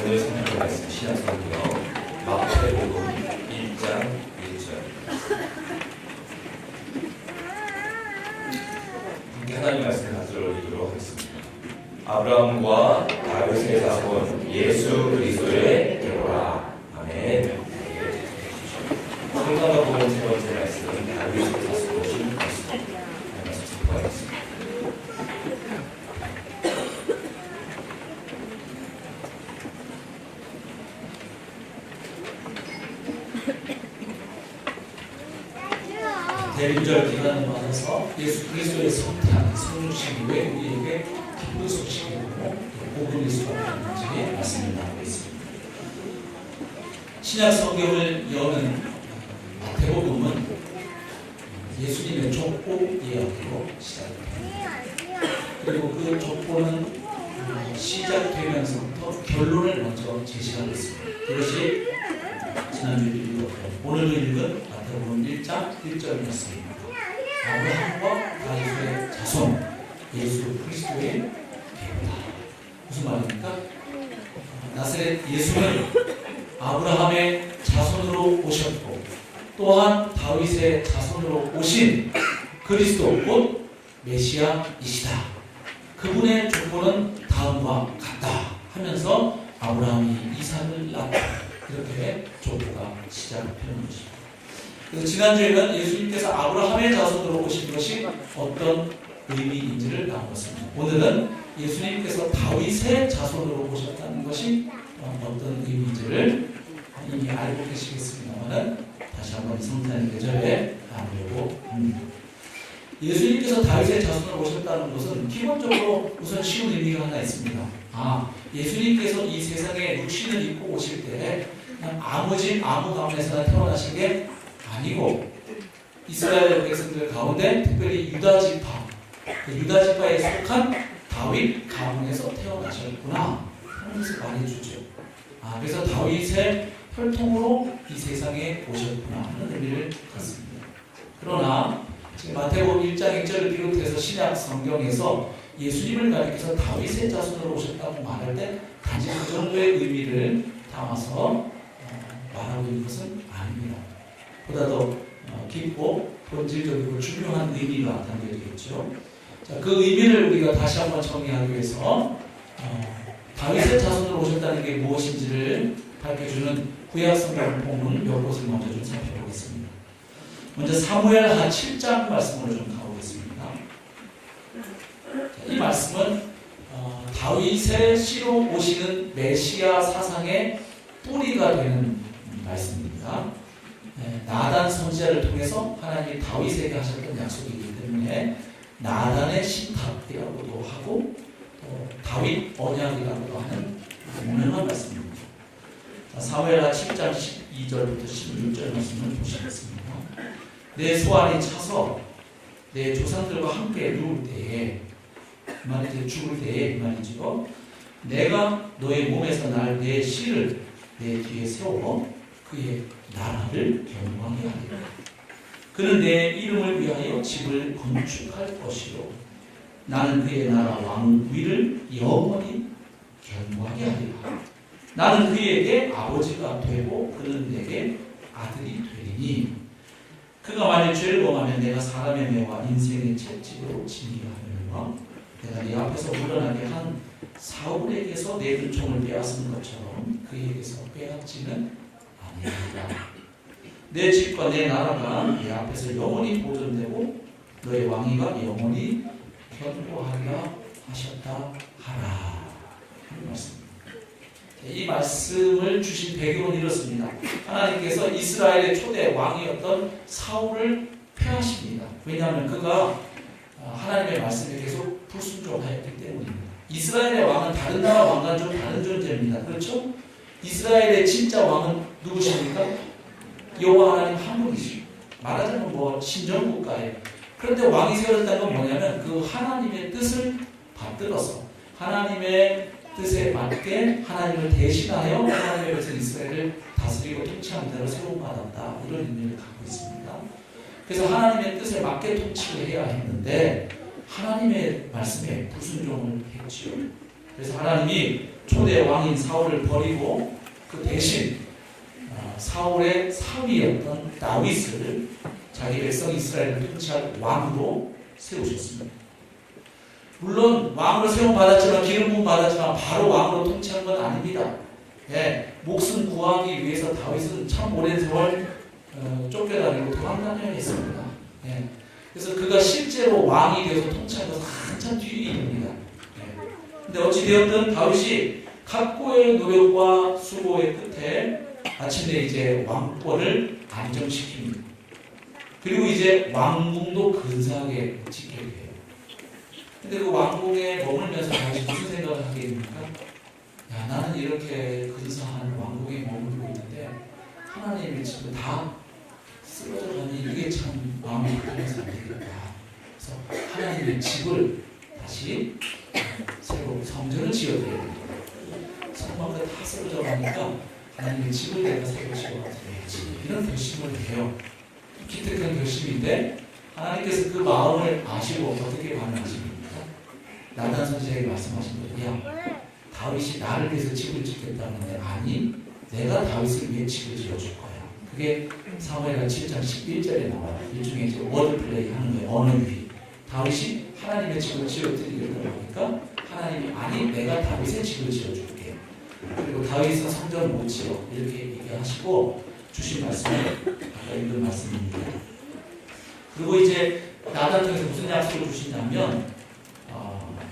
오늘 생각해 말씀 신약 성경 마태복음 1장 1절. 하나님 말씀을 가지러 읽도록 하겠습니다. 아브라함과 다윗의 자손 예수 그리스도의 계보라. 아멘. 성경과 보는 세 번째 말씀 다윗의 자손 오신 말씀. 말씀 선포하겠습니다. 대림절 기간을 맞아서 예수 그리스도의 성탄, 성육신 이후에 우리에게 기쁜 소식이고 복음일 수밖에 없는지 말씀을 나누고 있습니다. 신약 성경을 여는 마태복음은 예수님의 족보 이야기로 시작됩니다. 그리고 그 족보는 시작되면서부터 결론을 먼저 제시하고 있습니다. 그것이 지난주에 읽었고 오늘 읽은 마태복음 1장 1절이었습니다. 아브라함과 다윗의 자손 예수 그리스도의 계보다. 무슨 말입니까? 나사렛 예수는 아브라함의 자손으로 오셨고 또한 다윗의 자손으로 오신 그리스도 곧 메시아이시다. 그분의 족보는 다음과 같다 하면서 아브라함이 이삭을 낳았다. 이렇게 족보가 시작을 펴는 것입니다. 그래서 지난주에는 예수님께서 아브라함의 자손으로 오신 것이 어떤 의미인지를 나누었습니다. 오늘은 예수님께서 다윗의 자손으로 오셨다는 것이 어떤 의미인지를 이미 알고 계시겠습니다만 다시 한번 성탄의 계절에 나누려고 합니다. 예수님께서 다윗의 자손으로 오셨다는 것은 기본적으로 우선 쉬운 의미가 하나 있습니다. 예수님께서 이 세상에 육신을 입고 오실 때 그냥 아무 집 아무 가문에서나 태어나신 게 아니고 이스라엘 백성들 가운데 특별히 유다 지파, 유다 지파에 속한 다윗 가문에서 태어나셨구나 하는 것을 말해주죠. 그래서 다윗의 혈통으로 이 세상에 오셨구나 하는 의미를 갖습니다. 그러나 지금 마태복음 1장 1절을 비롯해서 신약 성경에서 예수님을 가리켜서 다윗의 자손으로 오셨다고 말할 때 단지 그 정도의 의미를 담아서 말하고 있는 것은 아닙니다. 보다 더 깊고 본질적이고 중요한 의미가 담겨있겠죠. 자, 그 의미를 우리가 다시 한번 정리하기 위해서 다윗의 자손으로 오셨다는 게 무엇인지를 밝혀주는 구약 성경 본문 몇 곳을 먼저 좀 살펴보겠습니다. 먼저 사무엘하 7장 말씀으로 좀 가보겠습니다. 이 말씀은 다윗의 씨로 오시는 메시아 사상의 뿌리가 되는 말씀입니다. 나단 선지자를 통해서 하나님이 다윗에게 하셨던 약속이기 때문에 나단의 신탁이라고도 하고 또 다윗 언약이라고도 하는 유명한 말씀입니다. 사무엘하 7장 12절부터 16절 말씀을 보시겠습니다. 내 소환이 차서 내 조상들과 함께 누울 때에 그 말이 죽을 때에 이 말이죠. 내가 너의 몸에서 날 내 씨를 내 뒤에 세워 그의 나라를 경영하게 하리라. 그는 내 이름을 위하여 집을 건축할 것이요 나는 그의 나라 왕위를 영원히 견고하게 하리라. 나는 그에게 아버지가 되고 그는 내게 아들이 되리니 그가 만일 죄를 범하면 내가 사람의 매와 인생의 채찍으로 징계하느니라. 내가 네 앞에서 물러나게 한 사울에게서 내 은총을 빼앗은 것처럼 그에게서 빼앗지는 아니하리라. 내 집과 내 나라가 네 앞에서 영원히 보존되고 너의 왕위가 영원히 견고하리라 하셨다 하라. 하는 말씀입니다. 이 말씀을 주신 배경은 이렇습니다. 하나님께서 이스라엘의 초대 왕이었던 사울을 폐하십니다. 왜냐하면 그가 하나님의 말씀에 계속 불순종하였기 때문입니다. 이스라엘의 왕은 다른 나라 왕과는 좀 다른 존재입니다. 그렇죠? 이스라엘의 진짜 왕은 누구십니까? 여호와 하나님 한 분이시죠. 말하자면 신정국가예요. 그런데 왕이 세워졌다는 건 뭐냐면 그 하나님의 뜻을 받들어서 하나님의 뜻에 맞게 하나님을 대신하여 하나님의 백성 이스라엘을 다스리고 통치하는 대로 세움받았다. 이런 의미를 갖고 있습니다. 그래서 하나님의 뜻에 맞게 통치를 해야 했는데 하나님의 말씀에 불순종을 했지요. 그래서 하나님이 초대 왕인 사울을 버리고 그 대신 사울의 사위였던 다윗을 자기 백성 이스라엘을 통치할 왕으로 세우셨습니다. 물론 왕으로 세움받았지만 기름 부음 받았지만 바로 왕으로 통치한 건 아닙니다. 목숨 구하기 위해서 다윗은 참 오랜 세월 쫓겨다니고 도망다녀야 했습니다. 그래서 그가 실제로 왕이 되어서 통치한 것은 한참 뒤의 일입니다. 근데 어찌되었든 다윗이 각고의 노력과 수고의 끝에 마침내 이제 왕권을 안정시킵니다. 그리고 이제 왕궁도 근사하게 짓게 돼요. 근데 그 왕궁에 머물면서 다윗이 무슨 생각을 하게 됩니까? 야, 나는 이렇게 근사한 왕궁에 머물고 있는데 하나님의 집은 다 쓰러져 가니 이게 참 마음이 불편해서 안 되겠다. 그래서 하나님의 집을 다시 새로 성전을 지어드려야 됩니다. 성막이 다 쓰러져 가니까 하나님의 집을 내가 새로 지어드려야지. 이런 결심을 해요. 기특한 결심인데 하나님께서 그 마음을 아시고 어떻게 반응하십니까? 나단 선지자에게 말씀하신 거죠. 야, 다윗이 나를 위해서 집을 짓겠다는데 아니, 내가 다윗을 위해 집을 지어줄 거야. 그게 사무엘하 7장 11절에 나와요. 일종의 이제 워드플레이 하는 거예요. 언어유희. 다윗이 하나님의 집을 지어드리려고 하니까 하나님이 아니, 내가 다윗의 집을 지어줄게. 그리고 다윗은 성전을 못 지어. 이렇게 얘기하시고 주신 말씀은 아까 읽은 말씀입니다. 그리고 이제 나단 통해서 무슨 약속을 주시냐면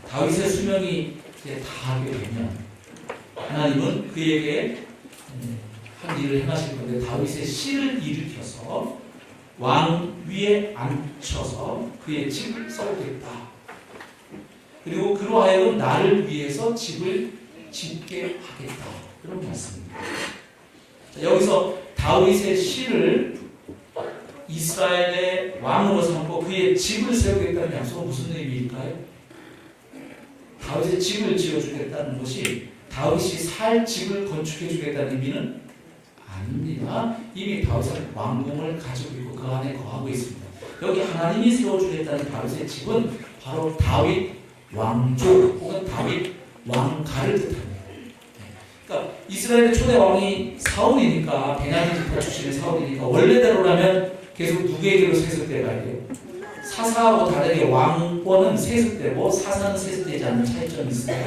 다윗의 수명이 이제 다하게 되면 하나님은 그에게 한 일을 행하실 건데 다윗의 씨를 일으켜서 왕 위에 앉혀서 그의 집을 세우겠다. 그리고 그로 하여금 나를 위해서 집을 짓게 하겠다. 그런 말씀입니다. 여기서 다윗의 씨를 이스라엘의 왕으로 삼고 그의 집을 세우겠다는 약속은 무슨 의미일까요? 다윗의 집을 지어주겠다는 것이 다윗이 살 집을 건축해주겠다는 의미는 아닙니다. 이미 다윗은 왕궁을 가지고 있고 그 안에 거하고 있습니다. 여기 하나님이 세워주겠다는 다윗의 집은 바로 다윗 왕족 혹은 다윗 왕가를 뜻합니다. 그러니까 이스라엘의 초대 왕이 사울이니까 베냐민 지파 출신의 사울이니까 원래대로라면 계속 누구에게로 세습돼가야 돼요? 사사하고 다르게 왕권은 세습되고 사사는 세습되지 않는 차이점이 있습니다.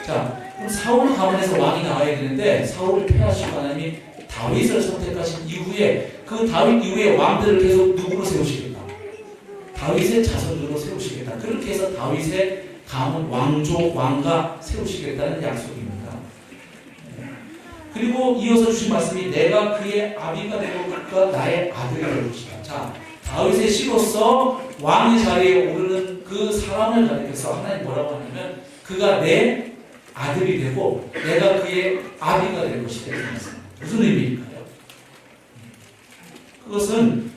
자, 그럼 사울 가문에서 왕이 나와야 되는데 사울을 폐하시고 하나님이 다윗을 선택하신 이후에 그 다윗 이후에 왕들을 계속 누구로 세우시겠다? 다윗의 자손으로 세우시겠다. 그렇게 해서 다윗의 가문 왕족 왕가 세우시겠다는 약속입니다. 그리고 이어서 주신 말씀이 내가 그의 아비가 되고 그가 나의 아들이 될 것이다. 자, 다윗의 씨로서 왕의 자리에 오르는 그 사람을 가리켜서 하나님 뭐라고 하냐면 그가 내 아들이 되고 내가 그의 아비가 될 것이다. 무슨 의미일까요? 그것은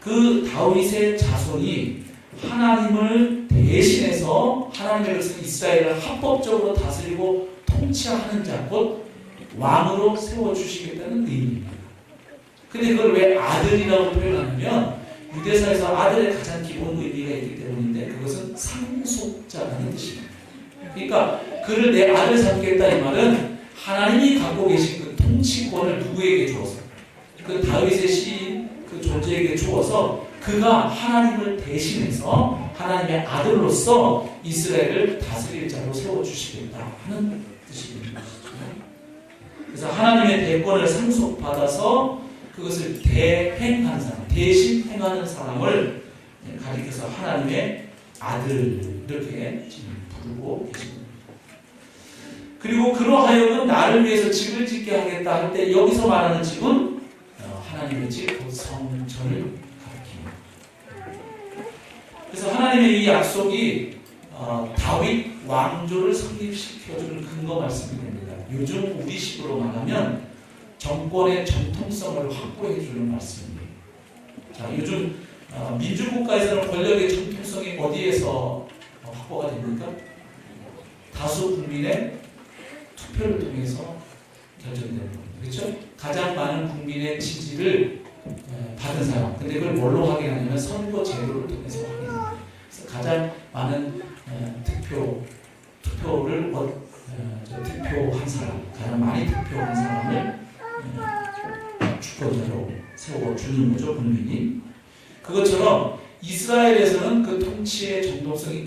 그 다윗의 자손이 하나님을 대신해서 하나님의 백성 이스라엘을 합법적으로 다스리고 통치하는 자, 곧 왕으로 세워주시겠다는 의미입니다. 근데 그걸 왜 아들이라고 표현하냐면 유대사에서 아들의 가장 기본 의미가 있기 때문인데 그것은 상속자라는 뜻입니다. 그러니까 그를 내 아들 삼겠다 이 말은 하나님이 갖고 계신 그 통치권을 누구에게 주어서 그 다윗의 시인 그 존재에게 주어서 그가 하나님을 대신해서 하나님의 아들로서 이스라엘을 다스릴 자로 세워주시겠다 하는 뜻입니다. 그래서 하나님의 대권을 상속받아서 그것을 대행하는 사람, 대신 행하는 사람을 가리켜서 하나님의 아들 이렇게 지금 부르고 계십니다. 그리고 그로 하여금 나를 위해서 집을 짓게 하겠다 할 때 여기서 말하는 집은 하나님의 집, 곧 성전을 가리킵니다. 그래서 하나님의 이 약속이 다윗 왕조를 성립시켜주는 근거 말씀이 됩니다. 요즘 우리식으로 말하면 정권의 정통성을 확보해주는 말씀입니다. 자, 요즘 민주국가에서는 권력의 정통성이 어디에서 확보가 됩니까? 다수 국민의 투표를 통해서 결정되는 겁니다. 그렇죠? 가장 많은 국민의 지지를 받은 사람. 근데 그걸 뭘로 확인하냐면 선거 제도를 통해서 확인합니다. 그래서 가장 많은 투표를 득표한 사람, 가장 많이 득표한 사람을 주권자로 세워주는 거죠, 국민이. 그것처럼 이스라엘에서는 그 통치의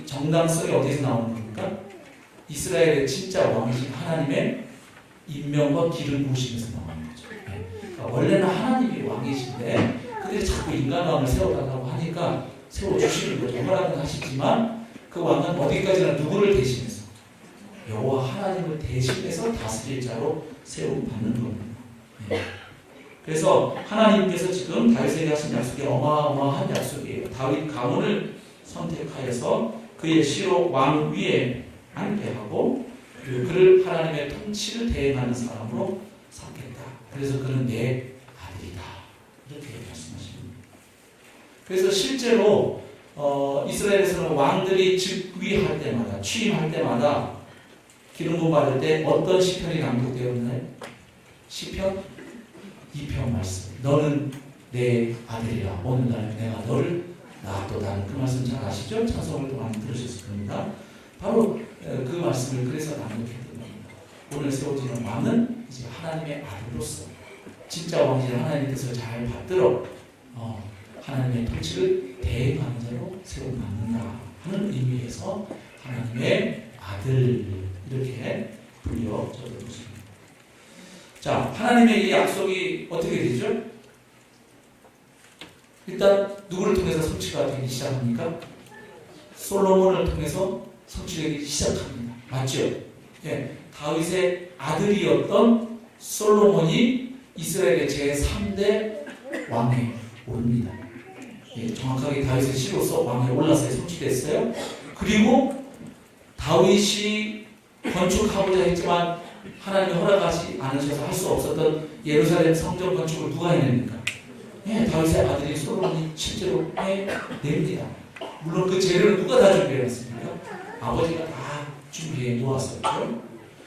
정당성이 어디서 나오는 겁니까? 이스라엘의 진짜 왕이신 하나님의 임명과 기름 부으심에서 나오는 거죠. 그러니까 원래는 하나님이 왕이신데 그들이 자꾸 인간 왕을 세워달라고 하니까 세워주시는 거죠. 허락은 하시지만 그 왕은 어디까지나 누구를 대신해서 여호와 하나님을 대신해서 다스릴 자로 세움받는 겁니다. 그래서 하나님께서 지금 다윗에게 하신 약속이 어마어마한 약속이에요. 다윗 가문을 선택하여서 그의 시로 왕 위에 앉게 하고 그리고 그를 하나님의 통치를 대행하는 사람으로 삼겠다. 그래서 그는 내 아들이다. 이렇게 말씀하십니다. 그래서 실제로 이스라엘에서는 왕들이 즉위할 때마다 취임할 때마다 기름 부음 받을 때 어떤 시편이 낭독되었나요? 시편 2편 말씀. 너는 내 아들이라. 오늘날 내가 너를 낳았도다. 그 말씀 잘 아시죠? 찬송을 많이 들으셨을 겁니다. 바로 그 말씀을 그래서 낭독했던 겁니다. 오늘 세워지는 왕은 이제 하나님의 아들로서 진짜 왕이신 하나님의 뜻을 잘 받들어 하나님의 통치를 대행하는 자로 세워받는다 하는 의미에서 하나님의 아들 이렇게 불려져도 것입니다. 자, 하나님의 이 약속이 어떻게 되죠? 일단 누구를 통해서 성취가 되기 시작합니까? 솔로몬을 통해서 성취되기 시작합니다. 맞죠? 예, 다윗의 아들이었던 솔로몬이 이스라엘의 제3대 왕에 오릅니다. 예, 정확하게 다윗의 시로서 왕에 올라서 성취됐어요. 그리고 다윗이 건축하고자 했지만 하나님이 허락하지 않으셔서 할 수 없었던 예루살렘 성전 건축을 누가 해냅니까? 예, 다윗의 아들이 솔로몬이 실제로 해냅니다. 물론 그 재료를 누가 다 준비해놨습니까? 아버지가 다 준비해 놓았었죠.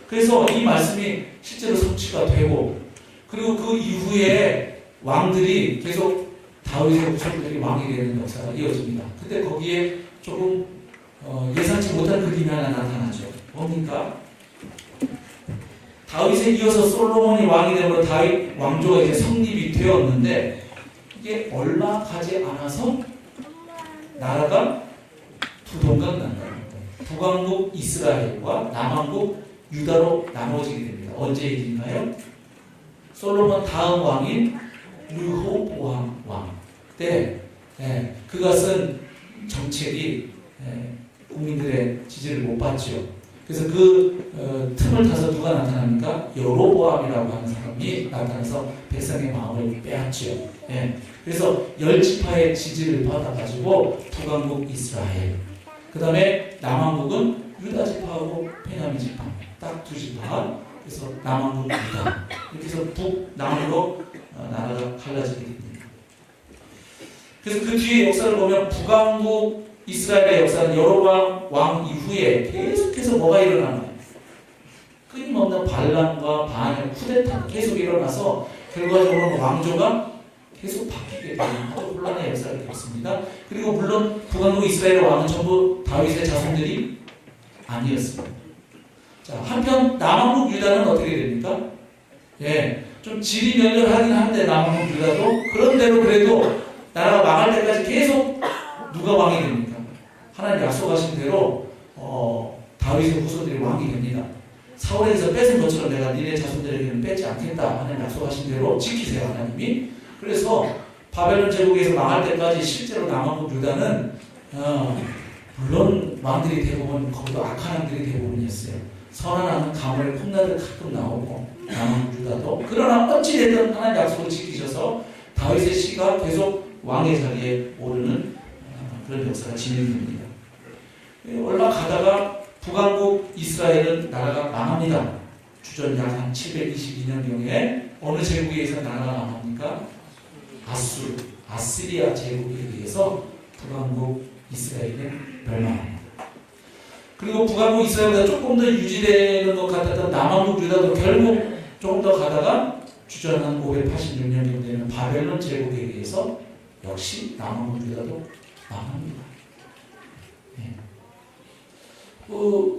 그래서 이 말씀이 실제로 성취가 되고 그리고 그 이후에 왕들이 계속 다윗의 후손들이 왕이 되는 역사가 이어집니다. 근데 거기에 조금 예상치 못한 그림이 하나 나타나죠. 뭡니까? 다윗에 이어서 솔로몬이 왕이 되므로 다윗 왕조가 이제 성립이 되었는데 이게 얼마 가지 않아서 나라가 두 동강 난다. 북왕국 이스라엘과 남왕국 유다로 나눠지게 됩니다. 언제 일인가요? 솔로몬 다음 왕인 르호보암 왕 때 그것은 정책이 국민들의 지지를 못 받죠. 그래서 그 틈을 타서 누가 나타납니까? 여로보암이라고 하는 사람이 나타나서 백성의 마음을 빼앗죠. 그래서 10지파의 지지를 받아가지고 북왕국 이스라엘, 그 다음에 남왕국은 유다 지파하고 베냐민 지파, 딱 두 지파. 그래서 남왕국 유다. 이렇게 해서 북남으로 나라가 갈라지게 됩니다. 그래서 그 뒤에 역사를 보면 북왕국 이스라엘의 역사는 여로보암 왕 이후에 계속해서 뭐가 일어나나요? 끊임없는 반란과 반역, 쿠데타가 계속 일어나서 결과적으로 왕조가 계속 바뀌게 되는 아주 혼란의 역사를 겪습니다. 그리고 물론 북왕국 이스라엘의 왕은 전부 다윗의 자손들이 아니었습니다. 자, 한편 남왕국 유다는 어떻게 됩니까? 좀 질이 멸렬하긴 한데 남왕국 유다도 그런대로 그래도 나라가 망할 때까지 계속 누가 왕이 됩니까? 하나님 약속하신 대로 다윗의 후손들이 왕이 됩니다. 사울에서 뺏은 것처럼 내가 니네 자손들에게는 뺏지 않겠다 하는 약속하신 대로 지키세요 하나님이. 그래서 바벨론 제국에서 망할 때까지 실제로 남왕국 유다는 물론 왕들이 대부분 거기도 악한 왕들이 대부분이었어요. 선한 왕은 가문에 콩나들 가끔 나오고 남왕국 유다도. 그러나 어찌됐든 하나님 약속을 지키셔서 다윗의 씨가 계속 왕의 자리에 오르는 그런 역사가 진행됩니다. 얼마 가다가 북왕국 이스라엘은 나라가 망합니다. 주전 약 한 722년경에 어느 제국에 의해서 나라가 망합니까? 아스리아 제국에 의해서 북왕국 이스라엘은 멸망합니다. 그리고 북왕국 이스라엘보다 조금 더 유지되는 것 같았던 남왕국 유다도 결국 조금 더 가다가 주전 한 586년경 되는 바벨론 제국에 의해서 역시 남왕국 유다도 망합니다.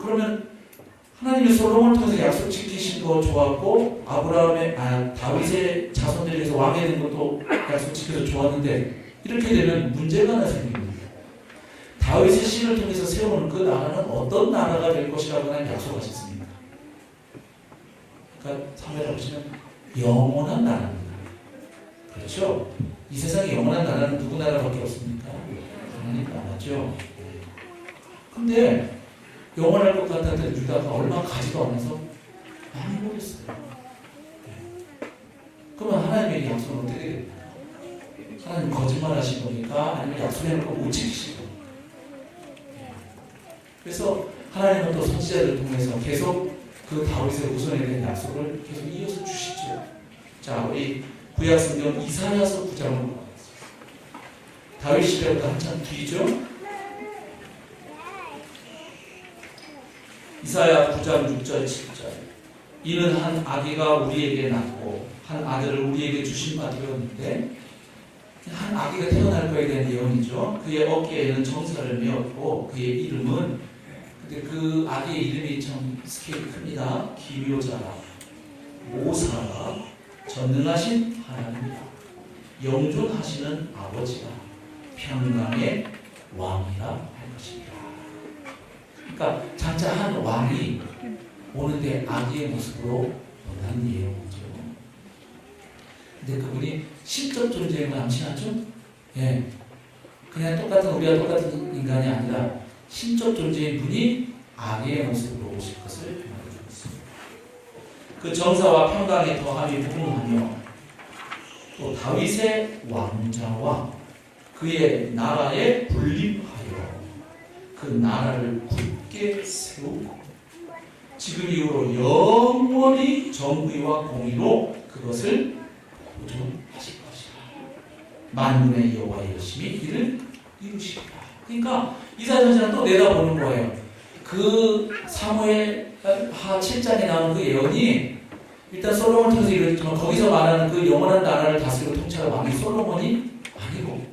그러면 하나님이 솔로몬을 통해서 약속 지키신 거 좋았고 다윗의 자손들에서 왕이 된 것도 약속 지켜서 좋았는데 이렇게 되면 문제가 하나 생깁니다. 다윗의 씨를 통해서 세우는 그 나라는 어떤 나라가 될 것이라고 하나님 약속하셨습니다. 그러니까 사무엘에 보시면 영원한 나라입니다. 그렇죠? 이 세상에 영원한 나라는 누구 나라밖에 없습니까? 하나님 나라죠. 근데 영원할 것 같았던 유다가 얼마 가지도 않아서 많이 모르겠어요. 그러면 하나님의 약속은 어떻게 됩니까? 하나님 거짓말 하신 겁니까? 아니면 약속해놓은 거 못 지키신 겁니까? 그래서 하나님은 또 선지자들을 통해서 계속 그 다윗의 후손에 대한 약속을 계속 이어서 주시죠. 자, 우리 구약성경 이사야서 9장으로 가겠습니다. 다윗 시대보다 한참 뒤죠. 이사야 9장 6절 7절. 이는 한 아기가 우리에게 낳고 한 아들을 우리에게 주신 바 되었는데, 한 아기가 태어날 거에 대한 예언이죠. 그의 어깨에는 정사를 메었고 그의 이름은, 근데 그 아기의 이름이 참 스케일이 큽니다. 기묘자라, 모사라, 전능하신 하나님이라, 영존하시는 아버지라, 평강의 왕이라 할 것입니다. 그러니까 장차 한 왕이 오는데 아기의 모습으로 온다는 예언이죠. 근데 그분이 신적 존재에 남친하죠? 예. 그냥 우리와 똑같은 인간이 아니라 신적 존재인 분이 아기의 모습으로 오실 것을 말해주고 있습니다. 그 정사와 평강의 더함이 무궁하며 또 다윗의 왕자와 그의 나라에 군림하여 그 나라를 굳게 세우고 지금 이후로 영원히 정의와 공의로 그것을 보존하실 것이다. 만군의 여호와의 열심히 이를 이루시리라. 그러니까 이사야 선지자는 또 내다보는 거예요. 그 사무엘 7장에 나오는 그 예언이 일단 솔로몬을 통해서 이루어졌지만 거기서 말하는 그 영원한 나라를 다스리고 통치할 왕이 솔로몬이 아니고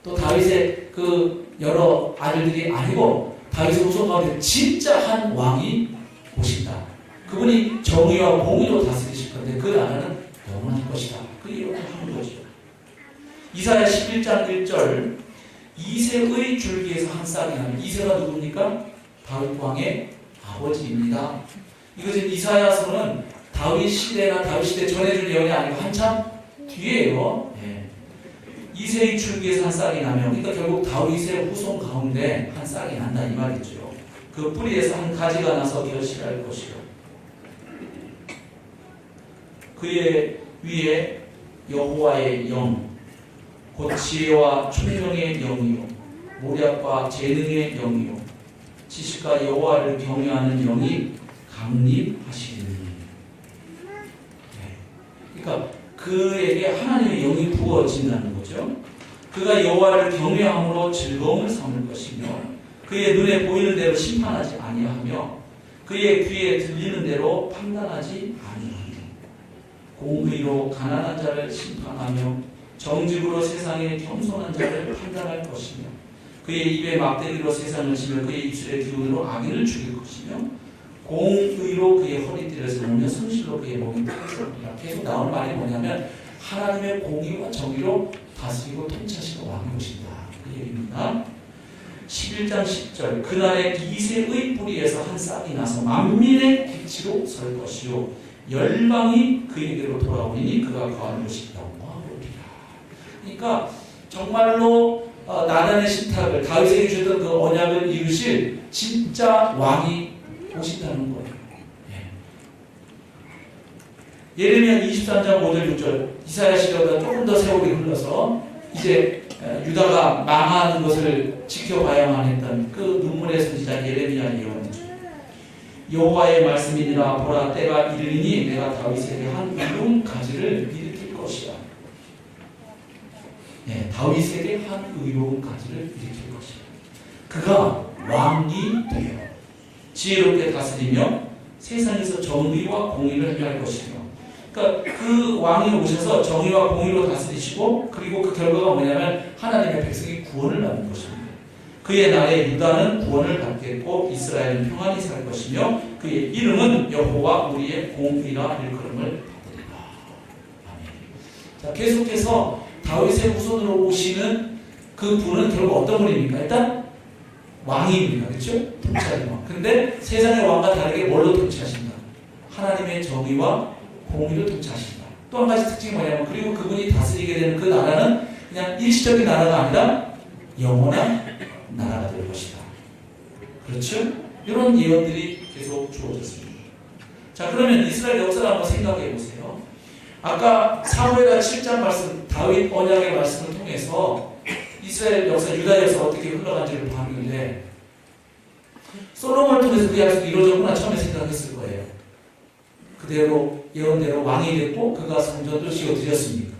또 다윗의 그 여러 아들들이 아니고 다윗의 후손 가운데 진짜 한 왕이 오신다. 그분이 정의와 공의로 다스리실 건데 그 나라는 영원할 것이다. 그 예언을 하는 거죠. 이사야 11장 1절. 이새의 줄기에서 한 싹이 나면, 이새가 누굽니까? 다윗 왕의 아버지입니다. 이거 지금 이사야서는 다윗 시대나 다윗 시대 전해준 예언이 아니고 한참 뒤에요. 예. 이새의 줄기에서 한 싹이 나면, 그러니까 결국 다윗의 후손 가운데 한 싹이 난다 이 말이죠. 그 뿌리에서 한 가지가 나서 결실할 것이요. 그의 위에 여호와의 영, 곧 지혜와 총명의 영이요, 모략과 재능의 영이요, 지식과 여호와를 경외하는 영이 강림하시리니. 네. 그러니까 그에게 하나님의 영이 부어진다는 거죠. 그가 여호와를 경외함으로 즐거움을 삼을 것이며 그의 눈에 보이는 대로 심판하지 아니하며 그의 귀에 들리는 대로 판단하지 아니하며 공의로 가난한 자를 심판하며 정직으로 세상의 겸손한 자를 판단할 것이며 그의 입에 막대기로 세상을 치며 그의 입술의 기운으로 악인을 죽일 것이며 공의로 그의 허리띠를 세우며 성실로 그의 목이 타겠습니다. 계속 나오는 말이 뭐냐면 하나님의 공의와 정의로 다스리고 통치하시는 왕이 오신다. 그 얘기입니다. 11장 10절. 그날에 이새의 뿌리에서 한 싹이 나서 만민의 빛으로 설 것이요 열방이 그에게로 돌아오니 그가 거하는 곳이 영화로리라. 그러니까 정말로 나단의 신탁을 다윗에게 주던 그 언약을 이루실 진짜 왕이 오신다는 거예요. 예. 예레미야 23장 5절 6절. 이사야 시대보다 조금 더 세월이 흘러서 이제 유다가 망하는 것을 지켜봐야만 했던 그 눈물의 선지자 예레미야 예언이죠. 여호와의 말씀이니라. 보라, 때가 이르니 내가 다윗에게 한 의로운 가지를 일으킬 것이야. 네, 다윗에게 한 의로운 가지를 일으킬 것이야. 그가 왕이 되어 지혜롭게 다스리며 세상에서 정의와 공의를 행할 것이며, 그러니까 그 왕이 오셔서 정의와 공의로 다스리시고, 그리고 그 결과가 뭐냐면 하나님의 백성이 구원을 받는 것입니다. 그의 나라에 유다는 구원을 받겠고 이스라엘은 평안히 살 것이며 그의 이름은 여호와 우리의 공의라 일컬음을 받으리라. 아멘. 자, 계속해서 다윗의 후손으로 오시는 그 분은 결국 어떤 분입니까? 일단 왕입니다. 그렇죠? 통치하는 왕. 근데 세상의 왕과 다르게 뭘로 통치하신다? 하나님의 정의와 공의로 통치하신다. 또 한 가지 특징이 뭐냐면, 그리고 그분이 다스리게 되는 그 나라는 그냥 일시적인 나라가 아니라 영원한 나라가 될 것이다. 그렇죠? 이런 예언들이 계속 주어졌습니다. 자, 그러면 이스라엘 역사를 한번 생각해 보세요. 아까 사무엘하 7장 말씀, 다윗 언약의 말씀을 통해서 이스라엘 역사, 유다 역사 어떻게 흘러간지를 봤는데, 솔로몬을 통해서 그 약속이 이루어졌구나 처음에 생각했을 거예요. 그대로 예언대로 왕이 됐고 그가 성전도 지어드렸습니다.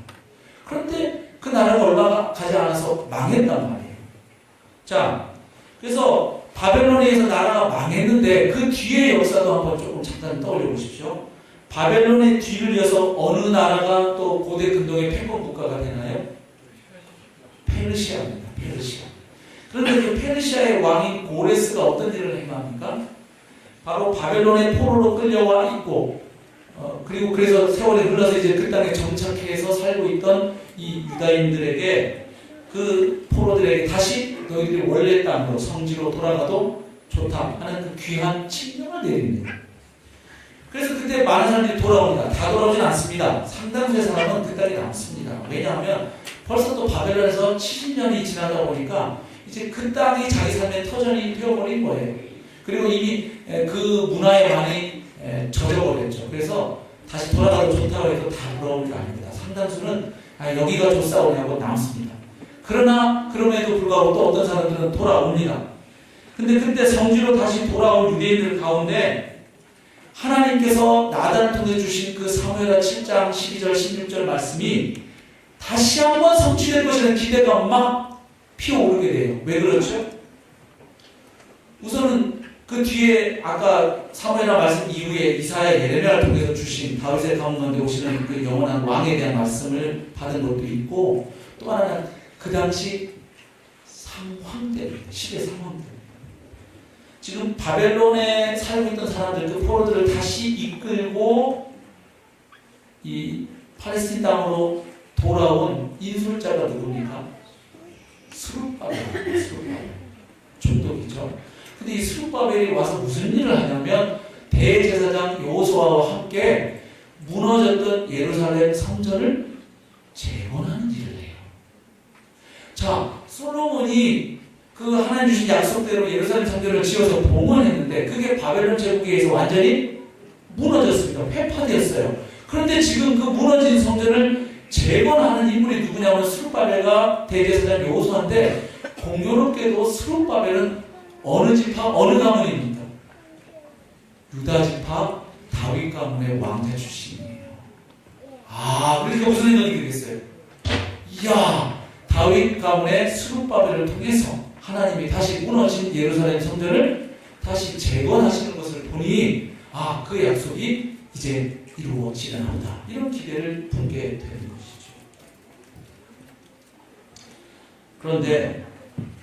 그런데 그 나라가 얼마 가지 않아서 망했단 말이에요. 자, 그래서 바벨론에서 나라가 망했는데 그 뒤의 역사도 한번 조금 잠깐 떠올려 보십시오. 바벨론의 뒤를 이어서 어느 나라가 또 고대 근동의 패권 국가가 되나요? 페르시아입니다. 페르시아. 그런데 그 페르시아의 왕인 고레스가 어떤 일을 행합니까? 바로 바벨론의 포로로 끌려와 있고, 그리고 그래서 세월이 흘러서 이제 그 땅에 정착해서 살고 있던 이 유다인들에게, 그 포로들에게 다시 너희들이 원래 땅으로 성지로 돌아가도 좋다 하는 그 귀한 칙령을 내립니다. 그래서 그때 많은 사람들이 돌아옵니다. 다 돌아오진 않습니다. 상당수의 사람은 그 땅에 남습니다. 왜냐하면 벌써 또 바벨론에서 70년이 지나다 보니까 이제 그 땅이 자기 삶의 터전이 되어버린 거예요. 그리고 이미 그 문화에 많이 젖어버렸죠. 그래서 다시 돌아가도 좋다고 해도 다 돌아오는 게 아닙니다. 상당수는 여기가 좋사오냐고 남습니다. 그러나 그럼에도 불구하고 또 어떤 사람들은 돌아옵니다. 근데 그때 성지로 다시 돌아온 유대인들 가운데 하나님께서 나단을 통해 주신 그 사무엘하 7장 12절 16절 말씀이 다시 한번 성취될 것이라는 기대가 막 피어오르게 돼요. 왜 그렇죠? 우선은 그 뒤에 아까 사무엘하 말씀 이후에 이사야 예레미야를 통해서 주신 다윗의 가운데 오시는 그 영원한 왕에 대한 말씀을 받은 것도 있고, 또 하나는 그 당시 상황 때문에, 시대 상황 때문에 지금 바벨론에 살고 있던 사람들, 그 포로들을 다시 이끌고 이 팔레스틴 땅으로 돌아온 인솔자가 누굽니까? 스룹바벨, 총독이죠. 근데 이 스룹바벨이 와서 무슨 일을 하냐면 대제사장 여호수아와 함께 무너졌던 예루살렘 성전을 재건하는 일을 해요. 자, 솔로몬이 그 하나님 주신 약속대로 예루살렘 성전을 지어서 봉헌했는데 그게 바벨론 제국에 의해서 완전히 무너졌습니다. 회파되었어요. 그런데 지금 그 무너진 성전을 재건하는 인물이 누구냐면 스룹바벨과 대제사장 여호수아인데, 공교롭게도 스룹바벨은 어느 지파, 어느 가문입니까? 유다 지파 다윗 가문의 왕자 출신이에요. 그래서 무슨 생각이 들겠어요? 이야, 다윗 가문의 스룹바벨을 통해서 하나님이 다시 무너진 예루살렘 성전을 다시 재건하시는 것을 보니 그 약속이 이제 이루어지려나 보다, 이런 기대를 품게 되는 것이죠. 그런데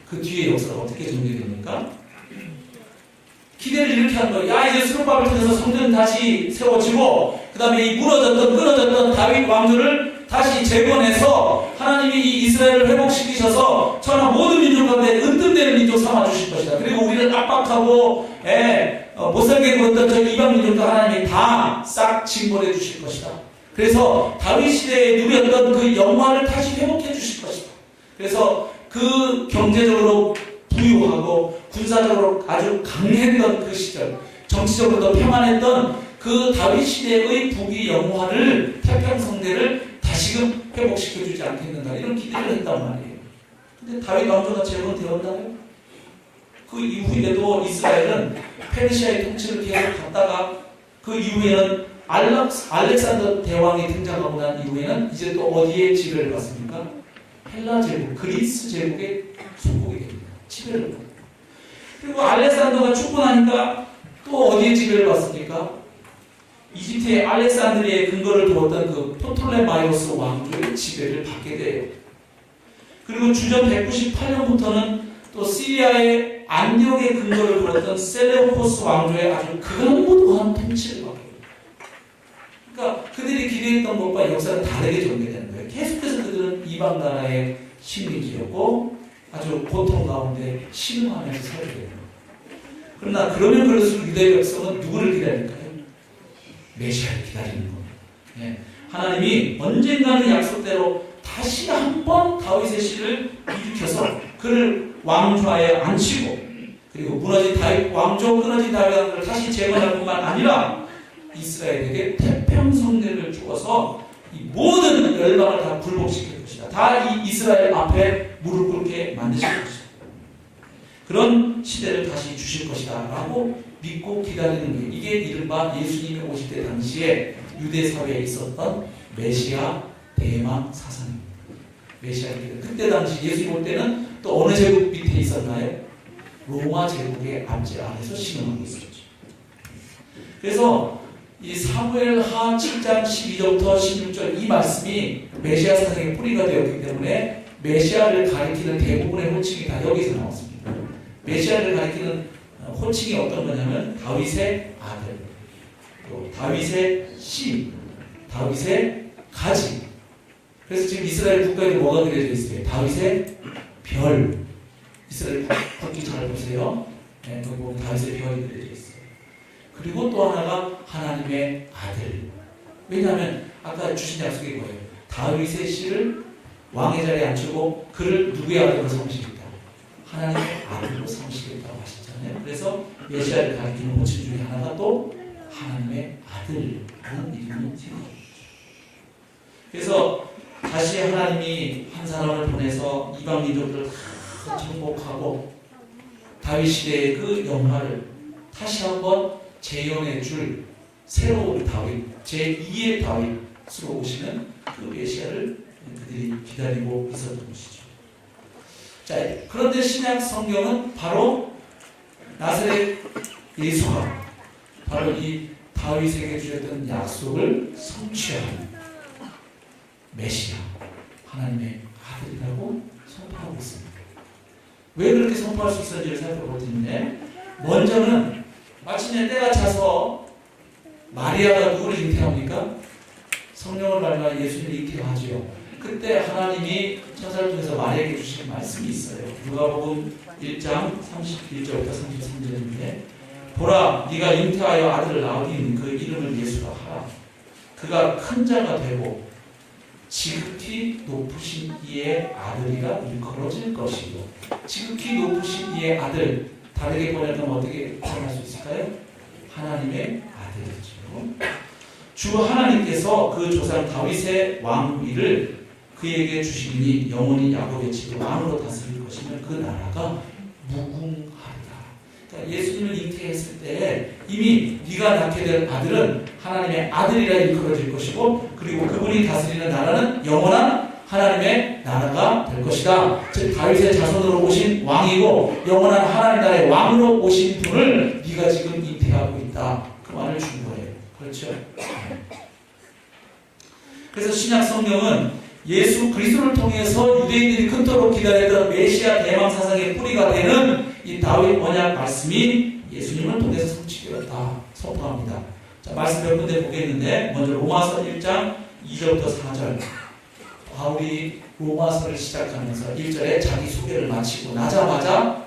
그 뒤에 역사가 어떻게 전개됩니까? 기대를 이렇게 한 거예요. 이제 스룹바벨을 통해서 성전 다시 세워지고, 그 다음에 이 무너졌던 끊어졌던 다윗 왕조를 다시 재건해서 하나님이 이 이스라엘을 회복시키셔서 천하 모든 민족 가운데 은뜸되는 민족 삼아주실 것이다. 그리고 우리를 압박하고 못살게 구었던 저 이방 민족도 하나님이 다 싹 징벌해 주실 것이다. 그래서 다윗 시대에 누렸던 그 영광을 다시 회복해 주실 것이다. 그래서 그 경제적으로 부유하고 군사적으로 아주 강했던 그 시절, 정치적으로도 평안했던 그 다윗 시대의 부귀 영화를, 태평성대를 다시금 회복시켜주지 않겠는가, 이런 기대를 했단 말이에요. 근데 다윗 왕조가 재건되었나요? 그 이후에도 이스라엘은 페르시아의 통치를 계속 갔다가 그 이후에는 알렉산더 대왕이 등장하고 난 이후에는 이제 또 어디에 지배를 받습니까? 헬라 제국, 그리스 제국에 속국이 됩니다. 지배를 받습니다. 그리고 알렉산더가 죽고 나니까 또 어디에 지배를 받습니까? 이집트의 알렉산드리아의 근거를 두었던 그 토톨레마이오스 왕조의 지배를 받게 돼요. 그리고 주전 198년부터는 또 시리아의 안정의 근거를 두었던 셀레우코스 왕조의 아주 극악무도한 통치를 받게 됩니다. 그러니까 그들이 기대했던 것과 역사는 다르게 전개되는 거예요. 계속해서 그들은 이방 나라의 식민지였고 아주 고통 가운데 신음하면서 살게 됩니다. 그러나 그러면 그럴수록 유대 백성은 누구를 기다릴까요? 메시아를 기다리는 겁니다. 네. 하나님이 언젠가는 약속대로 다시 한번 다윗의 씨를 일으켜서 그를 왕좌에 앉히고 그리고 무너진 다윗 왕조 끊어진 다윗 왕조를 다시 재건할 뿐만 아니라 이스라엘에게 태평성대를 주어서 이 모든 열방을 다 굴복시킬 것이다. 다 이 이스라엘 앞에 무릎 꿇게 만드실 것이다. 그런 시대를 다시 주실 것이다 라고 믿고 기다리는 게 이게 이른바 예수님이 오실 때 당시에 유대 사회에 있었던 메시아 대망 사상입니다. 메시아 그때 당시 예수님 올 때는 또 어느 제국 밑에 있었나요? 로마 제국의 압제 아래서 신음하고 있었죠. 그래서 이 사무엘하 7장 12절부터 16절 이 말씀이 메시아 사상의 뿌리가 되었기 때문에 메시아를 가리키는 대부분의 호칭이 다 여기서 나왔습니다. 메시아를 가리키는 호칭이 어떤 거냐면 다윗의 아들, 또 다윗의 씨, 다윗의 가지. 그래서 지금 이스라엘 국가에 뭐가 그려져 있어요? 다윗의 별. 이스라엘 국기 잘 보세요. 네, 거기 보면 다윗의 별이 그려져 있어요. 그리고 또 하나가 하나님의 아들. 왜냐하면 아까 주신 약속이 뭐예요? 다윗의 씨를 왕의 자리에 앉히고 그를 누구의 아들로 삼으시겠다? 하나님의 아들로 삼으시겠다고 하셨잖아요. 그래서 메시아를 가리키는 호칭 중에 하나가 또 하나님의 아들이라는 이름이 생깁니다. 그래서 다시 하나님이 한 사람을 보내서 이방 민족들을 다 정복하고 다윗 시대의 그 영화를 다시 한번 재현해 줄 새로운 다윗, 제2의 다윗으로 오시는 그 메시아를 그들이 기다리고 있었던 것이죠. 자, 그런데 신약 성경은 바로 나사렛 예수가 바로 이 다윗에게 주셨던 약속을 성취하는 메시아, 하나님의 아들이라고 선포하고 있습니다. 왜 그렇게 선포할 수 있었는지를 살펴볼 텐데, 먼저는 마침내 때가 차서 마리아가 누구를 잉태합니까? 성령을 받아 예수님을 잉태하지요. 그때 하나님이 천사를 통해서 마리아에게 주신 말씀이 있어요. 누가복음 1장 31절부터 33절인데, 보라, 네가 잉태하여 아들을 낳으니 그 이름을 예수라 하라. 그가 큰 자가 되고 지극히 높으신 이의 아들이라 일컬어질 것이고. 지극히 높으신 이의 아들, 다르게 번역하면 어떻게 표현할 수 있을까요? 하나님의 아들이죠. 주 하나님께서 그 조상 다윗의 왕위를 그에게 주시니 영원히 야곱의 집을 왕으로 다스릴 것이며 그 나라가 무궁하리라. 그러니까 예수님을 잉태했을 때 이미 네가 낳게 될 아들은 하나님의 아들이라 일컬어질 것이고, 그리고 그분이 다스리는 나라는 영원한 하나님의 나라가 될 것이다. 즉 다윗의 자손으로 오신 왕이고 영원한 하나님 나라의 왕으로 오신 분을 네가 지금 잉태하고 있다. 그 말을 준 거예요. 그렇죠? 그래서 신약 성경은 예수 그리스도를 통해서 유대인들이 큰토록 기다렸던 메시아 대망 사상의 뿌리가 되는 이 다윗 언약 말씀이 예수님을 통해서 성취되었다 선포합니다. 자, 말씀 몇 군데 보겠는데, 먼저 로마서 1장 2절부터 4절. 바울이 로마서를 시작하면서 1절에 자기 소개를 마치고 나자마자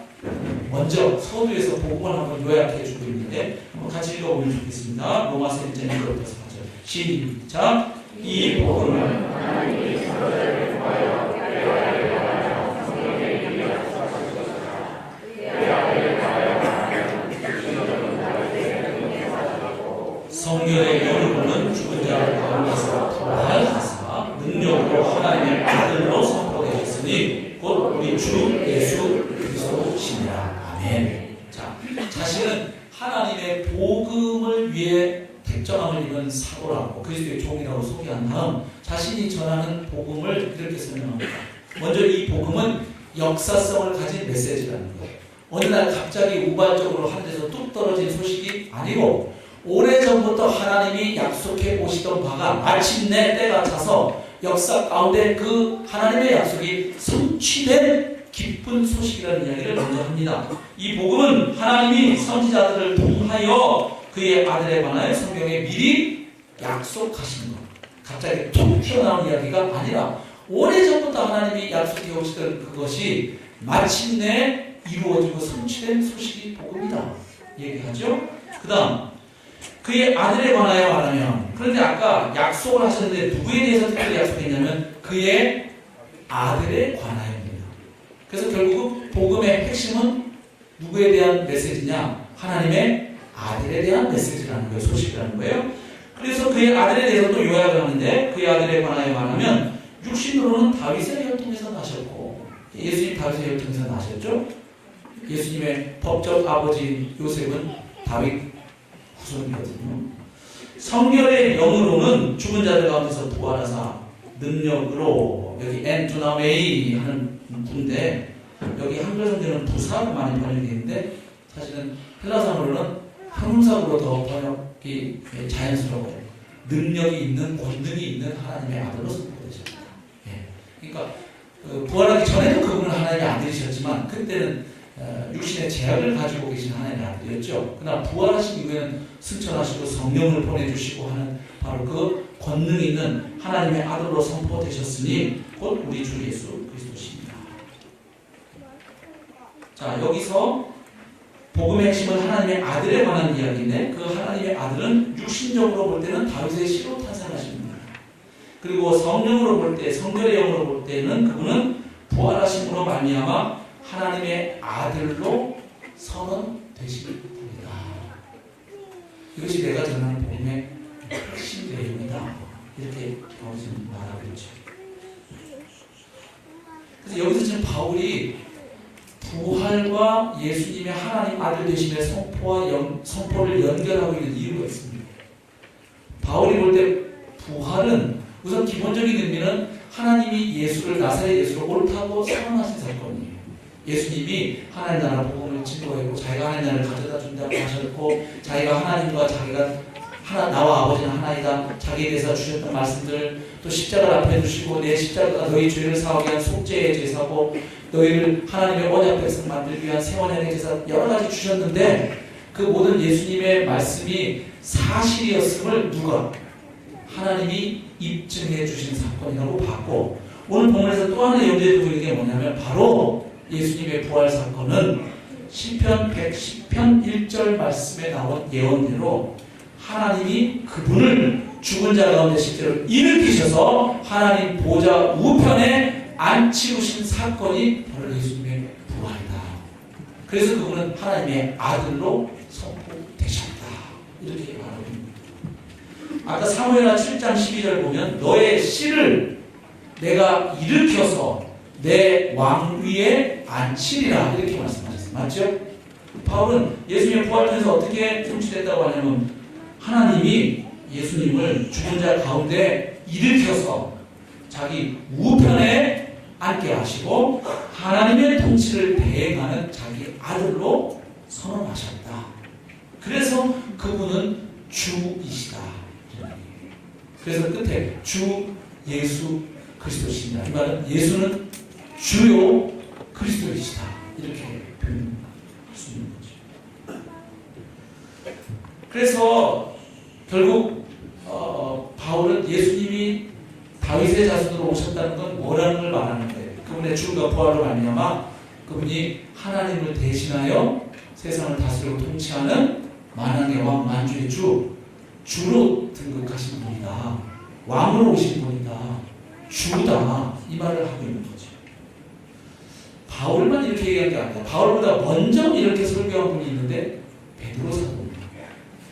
먼저 서두에서 복음을 한번 요약해 주고 있는데, 한번 같이 읽어보면 좋겠습니다. 로마서 1장 1절부터 4절. 시작. 이 복음을 하나님이 성도들을 통하여 성결의 여러분은 죽은 자를 가운데서 부활하사 능력으로 하나님의 아들로 선포되셨으니 곧 우리 주 예수 그리스도시니라. 아멘. 자, 자신은 하나님의 복음을 위해 택정함을 입은 사도라고 그리스도의 종이라고 소개한 다음 자신이 전하는 복음을 이렇게 설명합니다. 먼저 이 복음은 역사성을 가진 메시지라는 거예요. 어느 날 갑자기 우발적으로 하늘에서 뚝 떨어진 소식이 아니고 오래전부터 하나님이 약속해 오시던 바가 마침내 때가 차서 역사 가운데 그 하나님의 약속이 성취된 기쁜 소식이라는 이야기를 먼저 합니다. 이 복음은 하나님이 선지자들을 통하여 그의 아들에 관하여 성경에 미리 약속하신 것. 갑자기 툭 튀어나온 이야기가 아니라 오래전부터 하나님이 약속해 오시던 그것이 마침내 이루어지고 성취된 소식이 복음이다 얘기하죠. 그 다음 그의 아들에 관하여 말하면, 그런데 아까 약속을 하셨는데 누구에 대해서 특별히 약속했냐면 그의 아들에 관하여입니다. 그래서 결국 복음의 핵심은 누구에 대한 메시지냐? 하나님의 아들에 대한 메시지라는 거예요. 소식이라는 거예요. 그래서 그의 아들에 대해서도 요약을 하는데 그의 아들에 관하여 말하면 육신으로는 다윗의 혈통에서 나셨고, 예수님 다윗의 혈통에서 나셨죠. 예수님의 법적 아버지인 요셉은 다윗 후손이거든요. 성결의 영으로는 죽은 자들 가운데서 부활하사 능력으로, 여기 엔두나메이 하는 분인데 여기 한글 성경은 부사로 많이 번역되어 있는데 사실은 헬라사로는 형용사로 더 번역이 자연스러워요. 능력이 있는, 권능이 있는 하나님의 아들로 선포되셨다. 그러니까 부활하기 전에도 그분은 하나님의 아들이셨지만 그때는 육신의 제약을 가지고 계신 하나님의 아들이었죠. 그러나 부활하신 이후에는 승천하시고 성령을 보내주시고 하는 바로 그 권능 있는 하나님의 아들로 선포되셨으니 곧 우리 주 예수 그리스도십니다. 자, 여기서 복음의 핵심은 하나님의 아들에 관한 이야기인데 그 하나님의 아들은 육신적으로 볼 때는 다윗의 씨로 탄생하신 분입니다. 그리고 성령으로 볼 때, 성결의 영으로 볼 때는 그분은 부활하심으로 말미암아 하나님의 아들로 선언되신 분이다. 이것이 내가 전하는 복음의 핵심 내용이다. 이렇게 지금 말하고 있죠. 그래서 여기서 지금 바울이 부활과 예수님의 하나님 아들 되심의 선포를 연결하고 있는 이유가 있습니다. 바울이 볼 때 부활은 우선 기본적인 의미는 하나님이 예수를, 나사렛 예수를 옳다고 선언하신 사건이에요. 예수님이 하나님 나라 복음을 증거했고 자기가 하나님 나라를 가져다 준다고 하셨고 자기가 하나님과 자기가 나와 아버지는 하나이다, 자기에 대해서 주셨던 말씀들, 또 십자가를 앞에 두시고 내 십자가가 너희 죄를 사하게 한 속죄의 제사고 너희를 하나님의 언약 백성 만들기 위한 세원의 제사, 여러 가지 주셨는데 그 모든 예수님의 말씀이 사실이었음을 누가? 하나님이 입증해 주신 사건이라고 봤고, 오늘 본문에서 또 하나 염두에 두고 있는 게 뭐냐면 바로 예수님의 부활 사건은 시편 110편 1절 말씀에 나온 예언대로 하나님이 그분을 죽은 자 가운데 실제로 일으키셔서 하나님 보좌 우편에 앉히우신 사건이 바로 예수님의 부활이다. 그래서 그분은 하나님의 아들로 선포되셨다. 이렇게 말하고 있습니다. 아까 사무엘하 7장 12절 보면 너의 씨를 내가 일으켜서 내 왕위에 앉히리라 이렇게 말씀하셨어요. 맞죠? 바울은 예수님의 부활을 통해서 어떻게 성취됐다고 하냐면 하나님이 예수님을 죽은 자 가운데 일으켜서 자기 우편에 앉게 하시고 하나님의 통치를 대행하는 자기 아들로 선언하셨다. 그래서 그분은 주이시다. 그래서 끝에 주 예수 그리스도시다. 이 말은 예수는 주요 그리스도이시다. 이렇게 표현할 수 있는 거죠. 그래서 결국 바울은 예수님이 다윗의 자손으로 오셨다는 건 뭐라는 걸 말하는 거예요. 그분의 죽음과 부활로 말미암아 그분이 하나님을 대신하여 세상을 다스리고 통치하는 만왕의 왕 만주의 주로 등극하신 분이다. 왕으로 오신 분이다. 주다. 이 말을 하고 있는 거죠. 바울만 이렇게 얘기한 게 아니라 바울보다 먼저 이렇게 설교한 분이 있는데 베드로 사도입니다.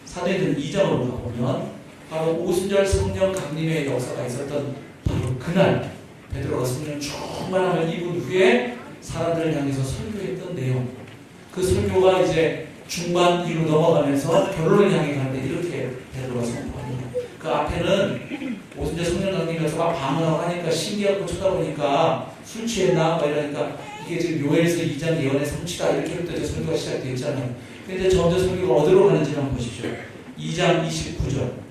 사도행전 2장으로 가보면 바로 오순절 성령 강림의 역사가 있었던 바로 그날 베드로가 성령 충만함을 입은 후에 사람들을 향해서 설교했던 내용, 그 설교가 이제 중반기로 넘어가면서 결론을 향해 가는데 이렇게 베드로가 선포합니다. 그 앞에는 오순절 성령 강림 역사가 방언하고 하니까 신기하고 쳐다보니까 술 취했나? 이러니까 이게 지금 요엘서 2장 예언의 성취다 이렇게부터 이제 설교가 시작되었잖아요. 근데 점점 설교가 어디로 가는지 한번 보십시오. 2장 29절.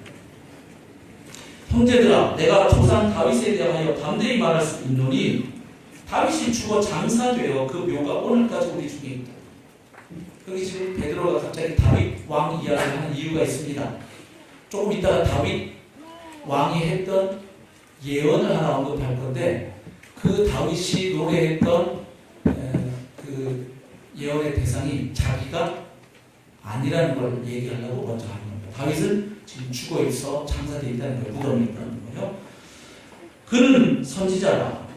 형제들아, 내가 조상 다윗에 대하여 담대히 말할 수 있노니 다윗이 죽어 장사되어 그 묘가 오늘까지 우리 중에 있다. 여기 지금 베드로가 갑자기 다윗 왕 이야기를 하는 이유가 있습니다. 조금 이따가 다윗 왕이 했던 예언을 하나 언급할 건데, 그 다윗이 노래했던 그 예언의 대상이 자기가 아니라는 걸 얘기하려고 먼저 하는 겁니다. 다윗은 지금 죽어 있어 장사되어 있다는 거예요. 무덤에 있다는 거예요. 그는 선지자라.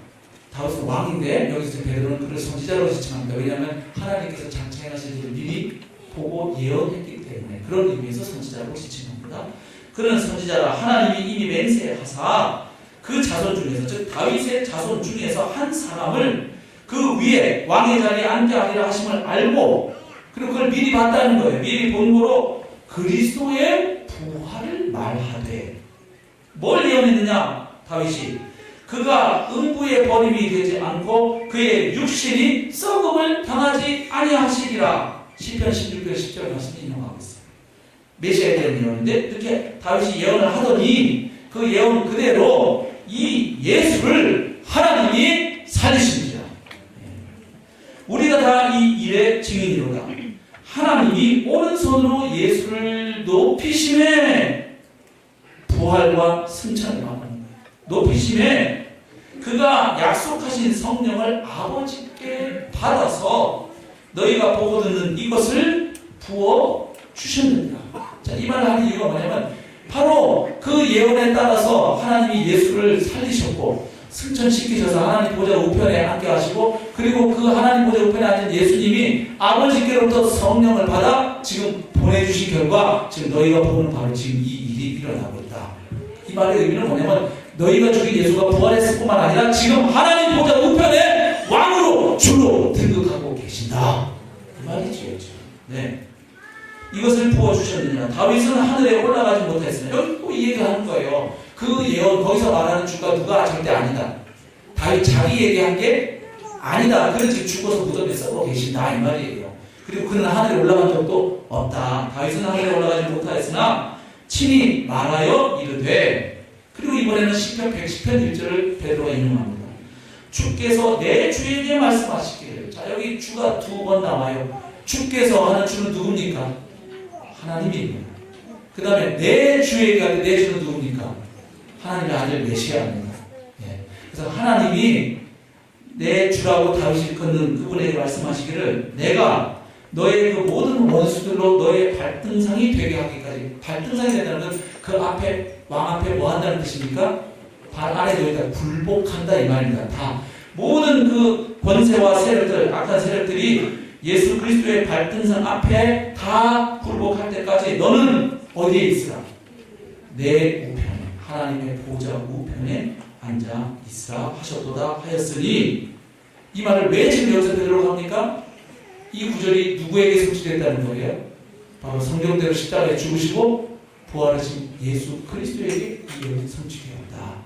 다윗은 왕인데 여기서 베드로는 그를 선지자라고 지칭합니다. 왜냐하면 하나님께서 장차행하실 일을 미리 보고 예언했기 때문에 그런 의미에서 선지자라고 지칭합니다. 그는 선지자라. 하나님이 이미 맹세하사 그 자손 중에서, 즉 다윗의 자손 중에서 한 사람을 그 위에 왕의 자리에 앉게 하리라 하심을 알고, 그리고 그걸 미리 봤다는 거예요. 미리 본 거로 그리스도의 부활을 말하되. 뭘 예언했느냐 다윗이? 그가 음부의 버림이 되지 않고 그의 육신이 썩음을 당하지 아니하시리라. 시편 16편 10절 말씀 인용하고 있어요. 메시아에 대한 예언인데, 이렇게 다윗이 예언을 하더니 그 예언 그대로 이 예수를 하나님이 살리십니다. 우리가 다 이 일의 증인이로다. 하나님이 오른손으로 예수를 높이심에 부활과 승천을 받는 거예요. 높이심에 그가 약속하신 성령을 아버지께 받아서 너희가 보고 듣는 이것을 부어 주셨느니라. 자, 이 말을 하는 이유가 뭐냐면, 바로 그 예언에 따라서 하나님이 예수를 살리셨고 승천시키셔서 하나님 보좌 우편에 앉게 하시고, 그리고 그 하나님 보좌 우편에 앉은 예수님이 아버지께로부터 성령을 받아 지금 보내주신 결과 지금 너희가 보는 바로 지금 이 일이 일어나고 있다. 이 말의 의미는 뭐냐면, 너희가 죽인 예수가 부활했을 뿐만 아니라 지금 하나님 보좌 우편에 왕으로 주로 등극하고 계신다. 그 말이죠. 네. 이것을 부어주셨느냐. 다윗은 하늘에 올라가지 못했으나. 여기 또 이 얘기하는 거예요. 그 예언, 거기서 말하는 주가 누가 절대 아니다. 다윗 자기 얘기한 게 아니다. 그는 지금 죽어서 무덤에 썩어 계신다. 이 말이에요. 그리고 그는 하늘에 올라간 적도 없다. 다윗은 하늘에 올라가지 못하였으나 친히 말하여 이르되. 그리고 이번에는 시편 110편 1절을 베드로가 인용합니다. 주께서 내 주에게 말씀하시기를. 자, 여기 주가 두 번 나와요. 주께서 하는 주는 누굽니까? 하나님입니다. 그 다음에 내 주에게 할 때 내 주는 누굽니까? 하나님의 아들 메시아입니다. 예. 그래서 하나님이 내 주라고 다윗이 걷는 그분에게 말씀하시기를, 내가 너의 그 모든 원수들로 너의 발등상이 되게 하기까지. 발등상이 된다는 건 그 앞에, 왕 앞에 뭐 한다는 뜻입니까? 발 아래 놓이다, 굴복한다 이 말입니다. 다 모든 그 권세와 세력들, 악한 세력들이 예수 그리스도의 발등상 앞에 다 굴복할 때까지 너는 어디에 있으라? 내 우편에, 하나님의 보좌 우편에 앉아 있으라 하셨도다 하였으니. 이 말을 왜 지금 여기서 베드로가 합니까? 이 구절이 누구에게 성취됐다는 거예요? 바로 성경대로 십자가에 죽으시고 부활하신 예수 그리스도에게 이 성취되었다.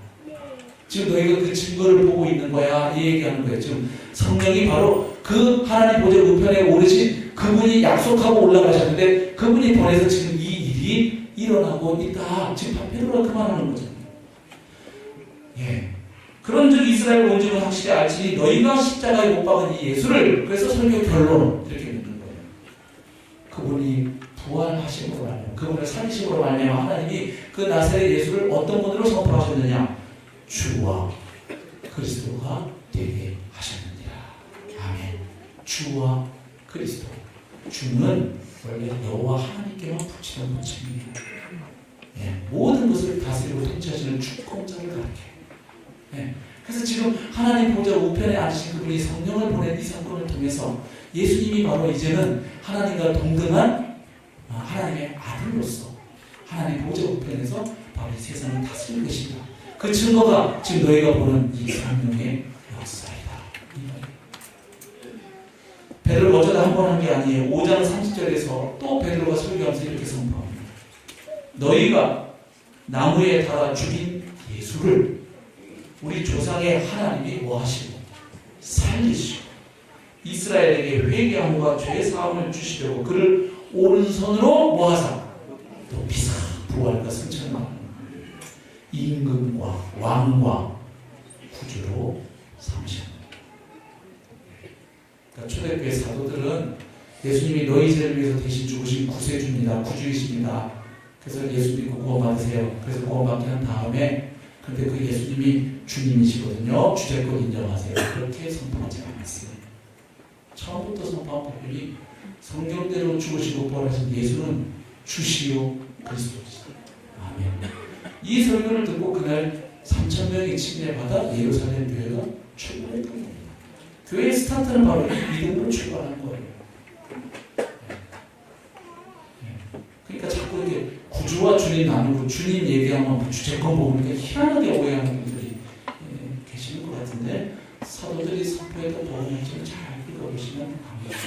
지금 너희가 그 증거를 보고 있는 거야, 이 얘기하는 거예요. 지금 성령이 바로 그 하나님 보좌 우편에 오르신 그분이 약속하고 올라가셨는데, 그분이 보내서 지금 이 일이 일어나고 있다. 지금 베드로가 그 말하는 거죠. 예. 그런즉 이스라엘 온 집은 확실히 알지니 너희가 십자가에 못 박은 이 예수를. 그래서 설교 결론 이렇게 맺는 거예요. 그분이 부활하심으로 말미암아, 그분을 살리심으로 말미암아 하나님이 그 나사렛 예수를 어떤 분으로 선포하셨느냐? 주와 그리스도가 되게 하셨느니라. 아멘. 주와 그리스도. 주는 원래 여호와 하나님께만 붙이는 붙임이에요. 예, 모든 것을 다스리고 통치하시는 주권자를 가르쳐요. 예, 그래서 지금 하나님 보좌 우편에 앉으신 그분이 성령을 보낸 이 사건을 통해서 예수님이 바로 이제는 하나님과 동등한 하나님의 아들로서 하나님 보좌 우편에서 바로 이 세상을 다스리고 계십니다. 그 증거가 지금 너희가 보는 이 성령의 역사이다. 베드로가 어쩌다 한 번 한 게 아니에요. 5장 30절에서 또 베드로가 설교하면서 이렇게 선포합니다. 너희가 나무에 달아 죽인 예수를 우리 조상의 하나님이 뭐 하시고 살리시고 이스라엘에게 회개함과 죄사함을 주시려고 그를 오른손으로 뭐 하사 높이사 부활과 승천을 임금과 왕과 구주로 삼으셨다. 그러니까 초대교회 사도들은 예수님이 너희 죄를 위해서 대신 죽으신 구세주입니다. 구주이십니다. 그래서 예수 믿고 구원받으세요. 그래서 구원받게 한 다음에 근데 그 예수님이 주님이시거든요. 주제권 인정하세요. 그렇게 선포하지 않았어요. 처음부터 선포한 복음이 성경대로 죽으시고 부활하신 예수는 주시오 그리스도시다. 아멘. 이 설교를 듣고 그날 3,000명이 침례받아 예루살렘 교회가 출발했던 겁니다. 교회의 스타트는 바로 이 믿음으로 출발한 거예요. 그러니까 자꾸 이렇게 구주와 주님 나누고 주님 얘기하면 주제권 보니까 희한하게 오해하는 분들이 계시는 것 같은데 사도들이 선포했던 복음을 잘 읽어보시면 합니다.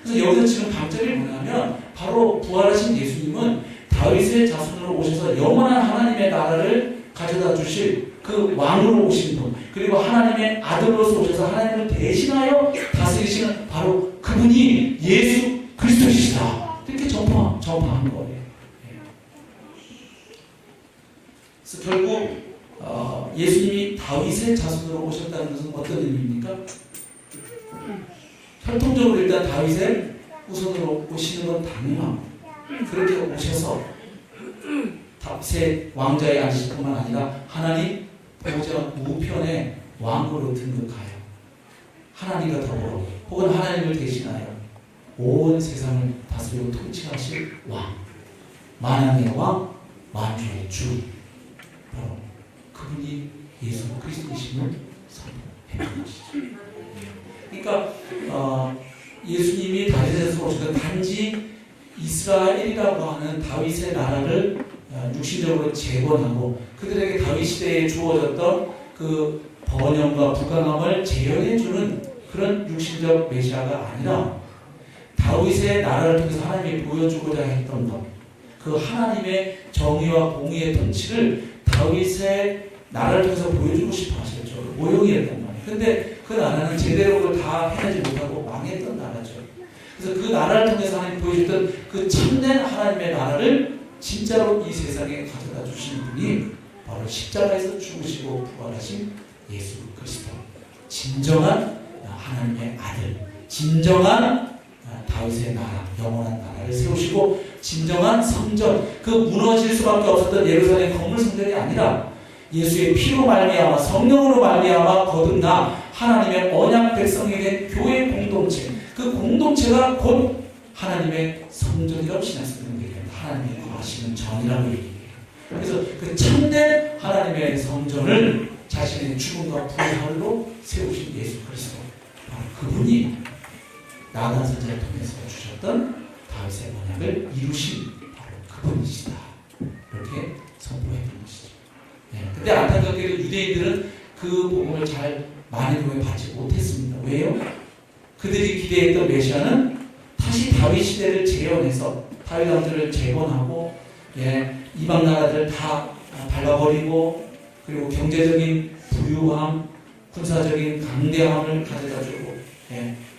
그래서 여기서 지금 강점이 뭐냐면 바로 부활하신 예수님은 다윗의 자손으로 오셔서 영원한 하나님의 나라를 가져다 주실 그 왕으로 오신 분, 그리고 하나님의 아들로서 오셔서 하나님을 대신하여 다스리시는 바로 그분이 예수 그리스도시다. 이렇게 전파한 거예요. 그래서 결국 예수님이 다윗의 자손으로 오셨다는 것은 어떤 의미입니까? 혈통적으로 일단 다윗의 후손으로 오시는 건 당연하고 그렇게 오셔서 다윗의 왕자에 앉으실 뿐만 아니라 하나님 보호자 우편에 왕으로 등극하여 하나님과 더불어 혹은 하나님을 대신하여 온 세상을 다스리고 통치하실 왕, 만왕의 왕, 만주의 주, 바로 그분이 예수 그리스도이심을 선포했던 것이죠. 그러니까 예수님이 다윗에서 오셨던 단지 이스라엘이라고 하는 다윗의 나라를 육신적으로 재건하고 그들에게 다윗 시대에 주어졌던 그 번영과 부강함을 재현해주는 그런 육신적 메시아가 아니라 다윗의 나라를 통해서 하나님이 보여주고자 했던 것, 그 하나님의 정의와 공의의 통치를 다윗의 나라를 통해서 보여주고 싶어 하셨죠. 모형이었단 말이에요. 근데 그 나라는 제대로 그걸 다 해내지 못하고 망했던 나라죠. 그래서 그 나라를 통해서 하나님 보여줬던 그 참된 하나님의 나라를 진짜로 이 세상에 가져다 주신 분이 바로 십자가에서 죽으시고 부활하신 예수 그리스도. 진정한 하나님의 아들, 진정한 다윗의 나라, 영원한 나라를 세우시고 진정한 성전, 그 무너질 수밖에 없었던 예루살렘 건물 성전이 아니라 예수의 피로 말미암아 성령으로 말미암아 거듭나 하나님의 언약 백성이 된 교회 공동체, 그 공동체가 곧 하나님의 성전이라고 신앙스럽게 얘기합니다. 하나님의 거하시는 전이라고 얘기해요. 그래서 그 참된 하나님의 성전을 자신의 죽음과 부활로 세우신 예수 그리스도, 바로 그분이 나단 선지자를 통해서 주셨던 다윗의 언약을 이루신 바로 그분이시다. 이렇게 선포했던 것이죠. 근데 안타깝게도 유대인들은 그 복음을 잘 많은 경우에 받지 못했습니다. 왜요? 그들이 기대했던 메시아는 다시 다윗 시대를 재현해서 다윗 왕들을 재건하고 이방 나라들을 다 밟아버리고 그리고 경제적인 부유함, 군사적인 강대함을 가져다주고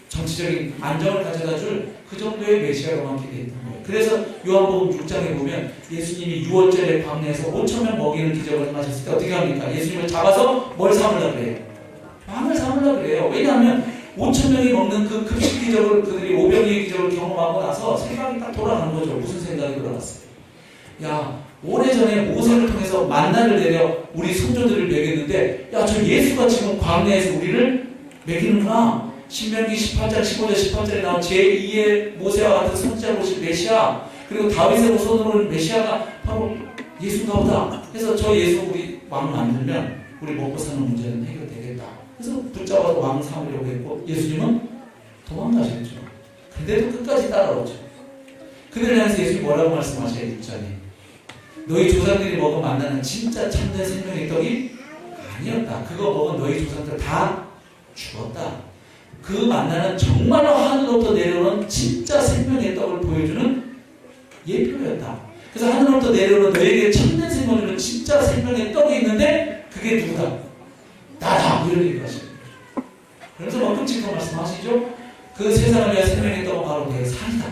정치적인 안정을 가져다줄 그 정도의 메시아로만 기대했던 거예요. 그래서 요한복음 6장에 보면 예수님이 6월절에 광야에서 5,000명 먹이는 기적을 행하셨을 때 어떻게 합니까? 예수님을 잡아서 뭘 삼으려고 그래요? 왕을 삼으려고 그래요. 왜냐하면 5,000명이 먹는 그 급식 기적을 그들이 오병이의 기적을 경험하고 나서 생각이 딱 돌아가는 거죠. 무슨 생각이 돌아갔어요? 야, 오래전에 모세를 통해서 만나를 내려 우리 선조들을 먹였는데 야, 저 예수가 지금 광야에서 우리를 먹이는구나. 신명기 18장, 15절, 18절에 나온 제2의 모세와 같은 선지자로 오신 메시아, 그리고 다윗의 후손으로 온 메시아가 바로 예수인가 보다. 그래서 저 예수 우리 왕 만들면 우리 먹고 사는 문제는 해결되겠다. 그래서 붙잡아서 왕 삼으려고 했고 예수님은 도망가셨죠. 근데도 끝까지 따라오죠. 그들을 향해서 예수님이 뭐라고 말씀하셔요? 6장에 너희 조상들이 먹은 만나는 진짜 참된 생명의 떡이 아니었다. 그거 먹은 너희 조상들 다 죽었다. 그 만나는 정말로 하늘로부터 내려오는 진짜 생명의 떡을 보여주는 예표였다. 그래서 하늘로부터 내려오는 너에게 참된 생명을 주는 진짜 생명의 떡이 있는데 그게 누구다? 나다. 이런 얘기를 하십니다. 그래서 뭐 끔찍한 말씀하시죠? 그 세상을 위한 생명의 떡은 바로 내 살이다.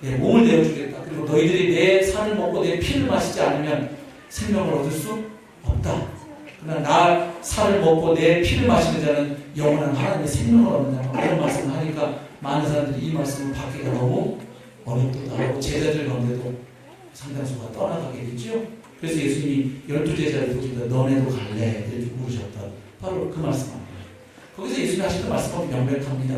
내 몸을 내어주겠다. 그리고 너희들이 내 살을 먹고 내 피를 마시지 않으면 생명을 얻을 수 없다. 그러나 나 살을 먹고 내 피를 마시는 자는 영원한 하나님의 생명을 얻는다. 이런 말씀을 하니까 많은 사람들이 이 말씀을 받기가 너무 어렵기도 하고 제자들 가운데도 상당수가 떠나가게 되죠. 그래서 예수님이 12제자를 부르시다 너네도 갈래? 이렇게 물으셨다. 바로 그 말씀입니다. 거기서 예수님이 하시는 말씀은 명백합니다.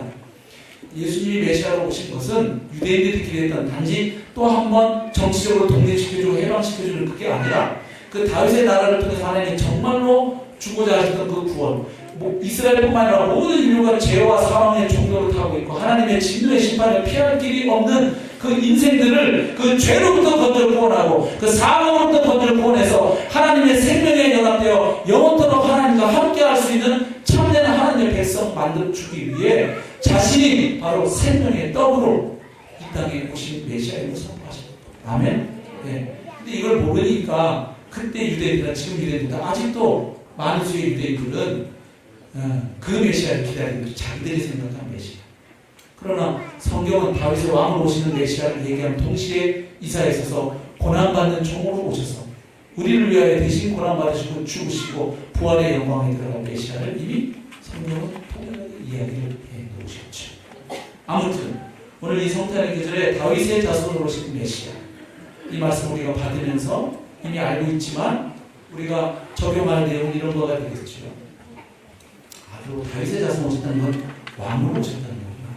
예수님이 메시아로 오신 것은 유대인들이 기대했던 단지 또 한 번 정치적으로 독립시켜주고 해방시켜주는 그게 아니라 그 다윗의 나라를 통해서 하나님이 정말로 주고자 하셨던 그 구원, 이스라엘뿐만 아니라 모든 인류가 죄와 사망의 종로를 타고 있고 하나님의 진노의 심판을 피할 길이 없는 그 인생들을 그 죄로부터 건져 구원하고 그 사망으로부터 건져 구원해서 하나님의 생명에 연합되어 영원토록 하나님과 함께할 수 있는 참된 하나님의 백성 만들어주기 위해 자신이 바로 생명의 떡으로 이 땅에 오신 메시아임을 선포하셨다. 아멘. 네. 근데 이걸 모르니까 그때 유대인들은 지금 유대인들 아직도 많은 수의 유대인들은 그 메시아를 기다리고 자기들이 생각한 메시아. 그러나 성경은 다윗의 왕으로 오시는 메시아를 얘기하는 동시에 이사야에 있어서 고난받는 종으로 오셔서 우리를 위하여 대신 고난받으시고 죽으시고 부활의 영광에 들어간 메시아를 이미 성경은 통일하게 이야기를 해놓으셨죠. 아무튼 오늘 이 성탄의 계절에 다윗의 자손으로 오신 메시아 이 말씀 우리가 받으면서 이미 알고 있지만 우리가 적용할 내용은 이런 거가 되겠죠. 그리고 다윗의 자손 오셨다는 건 왕으로 오셨다는 거구나.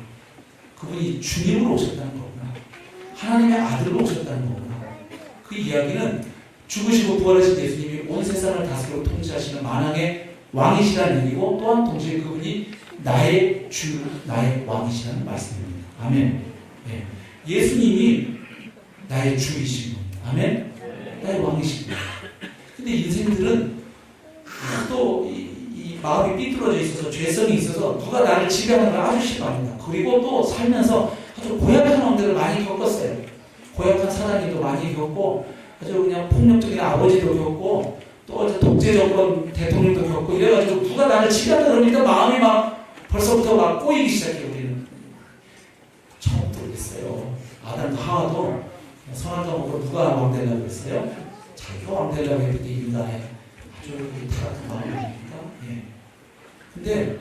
그분이 주님으로 오셨다는 거구나. 하나님의 아들로 오셨다는 거구나. 그 이야기는 죽으시고 부활하신 예수님이 온 세상을 다스리고 통치하시는 만왕의 왕이시라는 얘기고 또한 동시에 그분이 나의 주, 나의 왕이시라는 말씀입니다. 아멘. 네. 예수님이 나의 주이신 겁니다. 아멘. 나의 왕이신 겁니다. 근데 인생들은 또 이 마음이 삐뚤어져 있어서 죄성이 있어서 누가 나를 지배하는 걸 아주 싫어합니다. 그리고 또 살면서 아주 고약한 왕들을 많이 겪었어요. 고약한 사장님도 많이 겪고 아주 그냥 폭력적인 아버지도 겪고 또 독재 정권 대통령도 겪고 이래가지고 누가 나를 지배한다 그러니까 마음이 막 벌써부터 막 꼬이기 시작해요. 우리는 처음부터 그랬어요. 아담도 하와도 선악과 먹고 누가 왕 되려고 그랬어요? 자기가 왕 되려고 했더니 인간의 아주 타락한 마음이니까. 예. 근데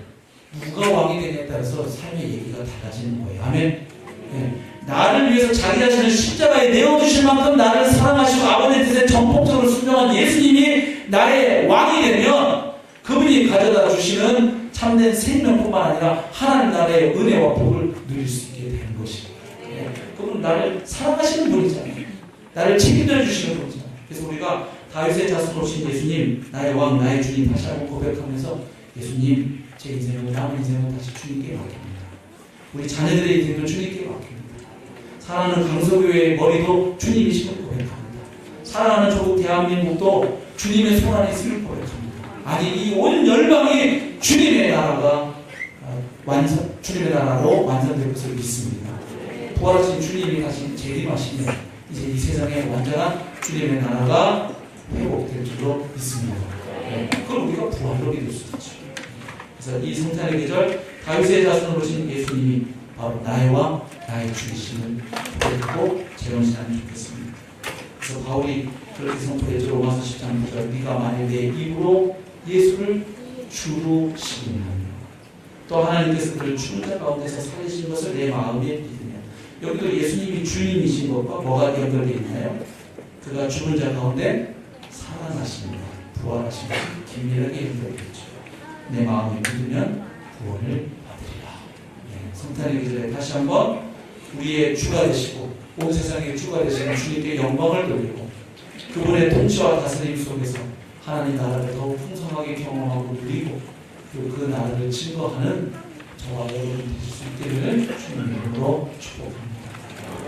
누가 왕이 되냐에 따라서 삶의 얘기가 달라지는 거예요. 아멘. 예. 나를 위해서 자기 자신을 십자가에 내어주실 만큼 나를 사랑하시고 아버지의 뜻에 전폭적으로 순종한 예수님이 나의 왕이 되면 그분이 가져다 주시는 참된 생명뿐만 아니라 하나님 나라의 은혜와 복을 누릴 수 있게 되는 것입니다. 예. 그분은 나를 사랑하시는 분이잖아요. 나를 책임져 주시는 분이잖아요. 그래서 우리가 다윗의 자손으로 오신 예수님, 나의 왕, 나의 주님 다시 한번 고백하면서 예수님, 제 인생을 남은 인생을 다시 주님께 맡깁니다. 우리 자녀들의 인생을 주님께 맡깁니다. 사랑하는 강서교회의 머리도 주님이심을 고백합니다. 사랑하는 조국 대한민국도 주님의 손 안에 있음을 고백합니다. 아니 이 온 열방이 주님의 나라가 주님의 나라로 완성될 것을 믿습니다. 부활하신 주님이 다시 재림하시면 이제 이 세상에 완전한 주님의 나라가 회복될 줄로 믿습니다. 네, 그걸 우리가 부활로 믿을 수 있죠. 그래서 이 성탄의 계절 다윗의 자손으로 오신 예수님이 바로 나의 왕, 나의 주이심을 고백하고 재현시하면 좋겠습니다. 그래서 바울이 그렇게 선포했죠. 로마서 10장 9절 네가 만일 내 입으로 예수를 주로 시인하며 또 하나님께서 그를 죽은 자 가운데서 살리신 것을 내 마음에 믿으며 여기도 예수님이 주님이신 것과 뭐가 연결되어 있나요? 그가 죽은 자 가운데 살아나십니다. 부활하십니다. 긴밀하게 연결되었죠. 내 마음에 믿으면 구원을 받으리라. 네, 성탄의 계절에 다시 한번 우리의 주가 되시고 온 세상의 주가 되시는 주님께 영광을 돌리고 그분의 통치와 다스림 속에서 하나님 나라를 더욱 풍성하게 경험하고 누리고 그리고 그 나라를 증거하는 저와 여러분이 되실 수 있기를